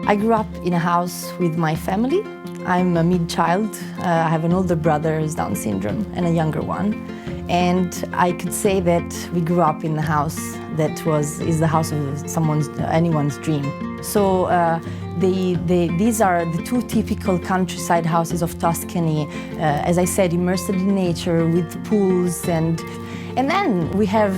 I grew up in a house with my family. I'm a mid-child. I have an older brother who's Down syndrome and a younger one. And I could say that we grew up in a house that is the house of anyone's dream. So these are the two typical countryside houses of Tuscany, as I said, immersed in nature with pools. And then we have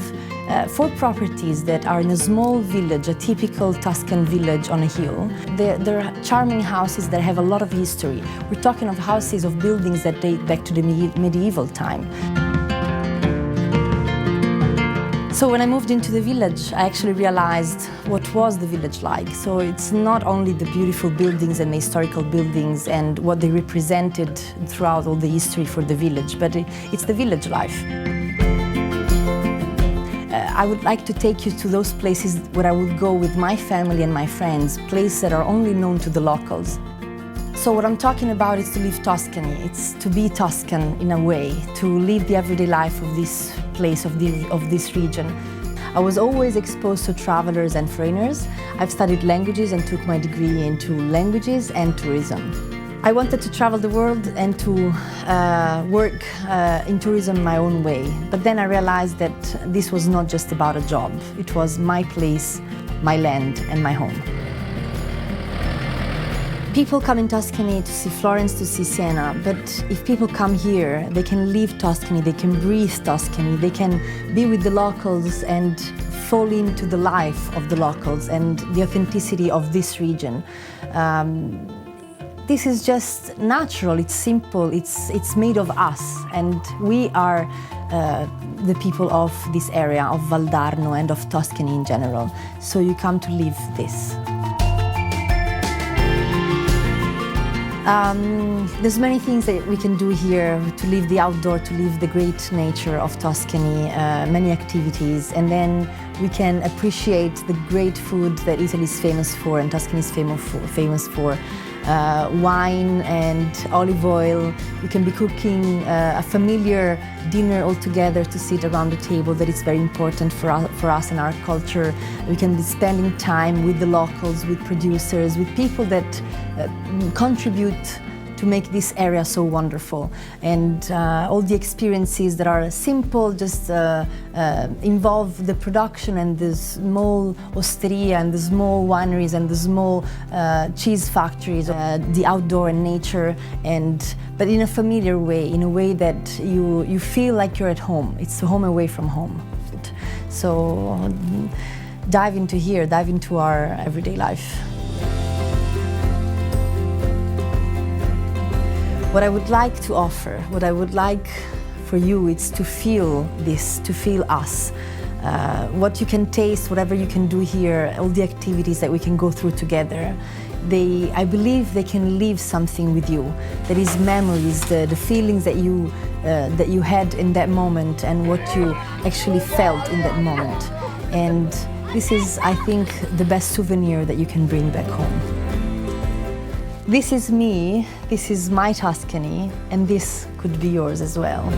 4 properties that are in a small village, a typical Tuscan village on a hill. They're charming houses that have a lot of history. We're talking of houses, of buildings that date back to the medieval time. So when I moved into the village, I actually realized what was the village like. So it's not only the beautiful buildings and the historical buildings and what they represented throughout all the history for the village, but it's the village life. I would like to take you to those places where I would go with my family and my friends, places that are only known to the locals. So what I'm talking about is to live Tuscany. It's to be Tuscan in a way, to live the everyday life of this place, of this region. I was always exposed to travelers and foreigners. I've studied languages and took my degree into languages and tourism. I wanted to travel the world and to work in tourism my own way. But then I realized that this was not just about a job. It was my place, my land, and my home. People come in Tuscany to see Florence, to see Siena, but if people come here, they can live Tuscany, they can breathe Tuscany, they can be with the locals and fall into the life of the locals and the authenticity of this region. This is just natural, it's simple, it's made of us, and we are the people of this area, of Valdarno and of Tuscany in general. So you come to live this. There's many things that we can do here to live the outdoor, to live the great nature of Tuscany, many activities, and then we can appreciate the great food that Italy is famous for and Tuscany is famous for. Wine and olive oil. We can be cooking a familiar dinner all together to sit around the table that is very important for us and our culture. We can be spending time with the locals, with producers, with people that contribute to make this area so wonderful. And all the experiences that are simple, just involve the production and the small osteria and the small wineries and the small cheese factories, the outdoor and nature, but in a familiar way, in a way that you feel like you're at home. It's home away from home. So dive into our everyday life. What I would like to offer, what I would like for you, is to feel this, to feel us. What you can taste, whatever you can do here, all the activities that we can go through together, I believe they can leave something with you. That is memories, the feelings that you had in that moment and what you actually felt in that moment. And this is, I think, the best souvenir that you can bring back home. This is me, this is my Tuscany, and this could be yours as well.